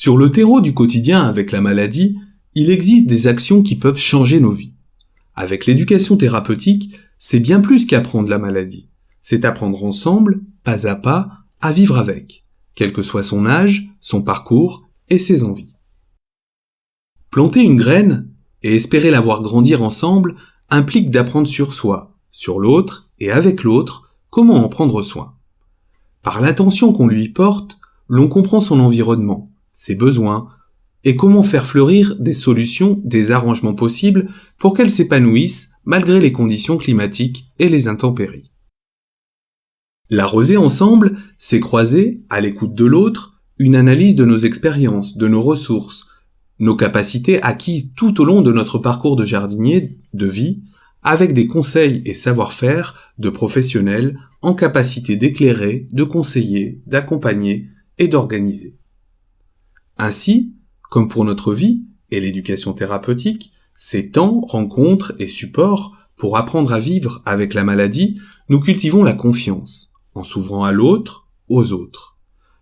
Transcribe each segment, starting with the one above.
Sur le terreau du quotidien avec la maladie, il existe des actions qui peuvent changer nos vies. Avec l'éducation thérapeutique, c'est bien plus qu'apprendre la maladie. C'est apprendre ensemble, pas à vivre avec, quel que soit son âge, son parcours et ses envies. Planter une graine et espérer la voir grandir ensemble implique d'apprendre sur soi, sur l'autre et avec l'autre comment en prendre soin. Par l'attention qu'on lui porte, l'on comprend son environnement, ses besoins, et comment faire fleurir des solutions, des arrangements possibles pour qu'elles s'épanouissent malgré les conditions climatiques et les intempéries. L'arroser ensemble, c'est croiser, à l'écoute de l'autre, une analyse de nos expériences, de nos ressources, nos capacités acquises tout au long de notre parcours de jardinier, de vie, avec des conseils et savoir-faire de professionnels en capacité d'éclairer, de conseiller, d'accompagner et d'organiser. Ainsi, comme pour notre vie et l'éducation thérapeutique, ces temps, rencontres et supports pour apprendre à vivre avec la maladie, nous cultivons la confiance, en s'ouvrant à l'autre, aux autres.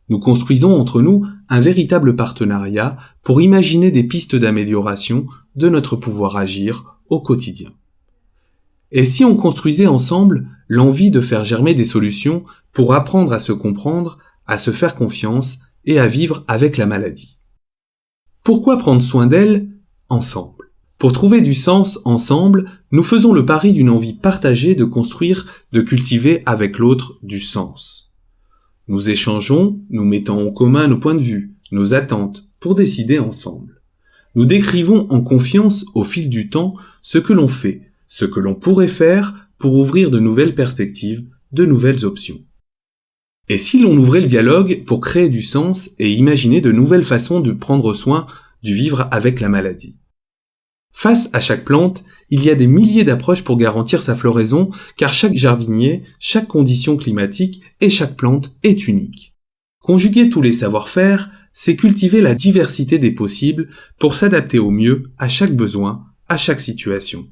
Nous construisons entre nous un véritable partenariat pour imaginer des pistes d'amélioration de notre pouvoir agir au quotidien. Et si on construisait ensemble l'envie de faire germer des solutions pour apprendre à se comprendre, à se faire confiance et à vivre avec la maladie? Pourquoi prendre soin d'elle ensemble? Pour trouver du sens ensemble, nous faisons le pari d'une envie partagée de construire, de cultiver avec l'autre du sens. Nous échangeons, nous mettons en commun nos points de vue, nos attentes, pour décider ensemble. Nous décrivons en confiance au fil du temps ce que l'on fait, ce que l'on pourrait faire pour ouvrir de nouvelles perspectives, de nouvelles options. Et si l'on ouvrait le dialogue pour créer du sens et imaginer de nouvelles façons de prendre soin du vivre avec la maladie? Face à chaque plante, il y a des milliers d'approches pour garantir sa floraison, car chaque jardinier, chaque condition climatique et chaque plante est unique. Conjuguer tous les savoir-faire, c'est cultiver la diversité des possibles pour s'adapter au mieux à chaque besoin, à chaque situation.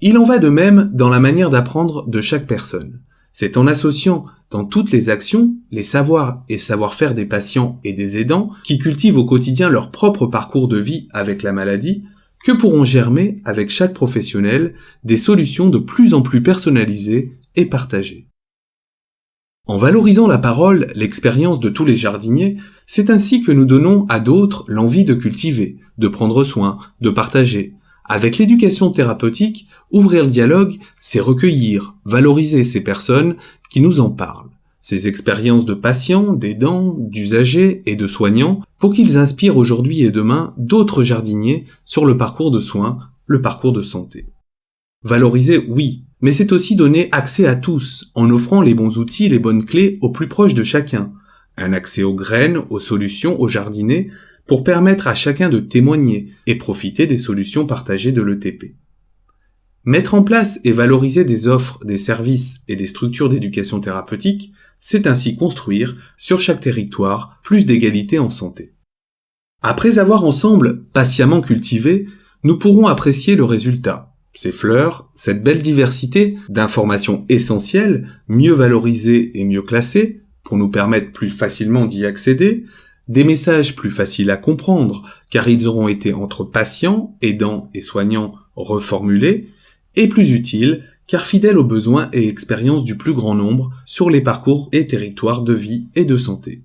Il en va de même dans la manière d'apprendre de chaque personne. C'est en associant dans toutes les actions les savoirs et savoir-faire des patients et des aidants qui cultivent au quotidien leur propre parcours de vie avec la maladie que pourront germer avec chaque professionnel des solutions de plus en plus personnalisées et partagées. En valorisant la parole, l'expérience de tous les jardiniers, c'est ainsi que nous donnons à d'autres l'envie de cultiver, de prendre soin, de partager. Avec l'éducation thérapeutique, ouvrir le dialogue, c'est recueillir, valoriser ces personnes qui nous en parlent, ces expériences de patients, d'aidants, d'usagers et de soignants, pour qu'ils inspirent aujourd'hui et demain d'autres jardiniers sur le parcours de soins, le parcours de santé. Valoriser, oui, mais c'est aussi donner accès à tous, en offrant les bons outils, les bonnes clés au plus proche de chacun. Un accès aux graines, aux solutions, aux jardinets, pour permettre à chacun de témoigner et profiter des solutions partagées de l'ETP. Mettre en place et valoriser des offres, des services et des structures d'éducation thérapeutique, c'est ainsi construire, sur chaque territoire, plus d'égalité en santé. Après avoir ensemble patiemment cultivé, nous pourrons apprécier le résultat. Ces fleurs, cette belle diversité d'informations essentielles, mieux valorisées et mieux classées, pour nous permettre plus facilement d'y accéder, des messages plus faciles à comprendre, car ils auront été entre patients, aidants et soignants reformulés, et plus utiles, car fidèles aux besoins et expériences du plus grand nombre sur les parcours et territoires de vie et de santé.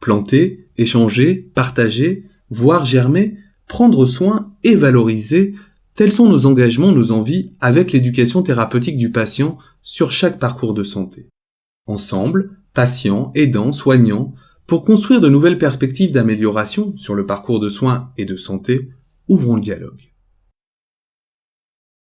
Planter, échanger, partager, voir germer, prendre soin et valoriser, tels sont nos engagements, nos envies avec l'éducation thérapeutique du patient sur chaque parcours de santé. Ensemble, patients, aidants, soignants, pour construire de nouvelles perspectives d'amélioration sur le parcours de soins et de santé, ouvrons le dialogue.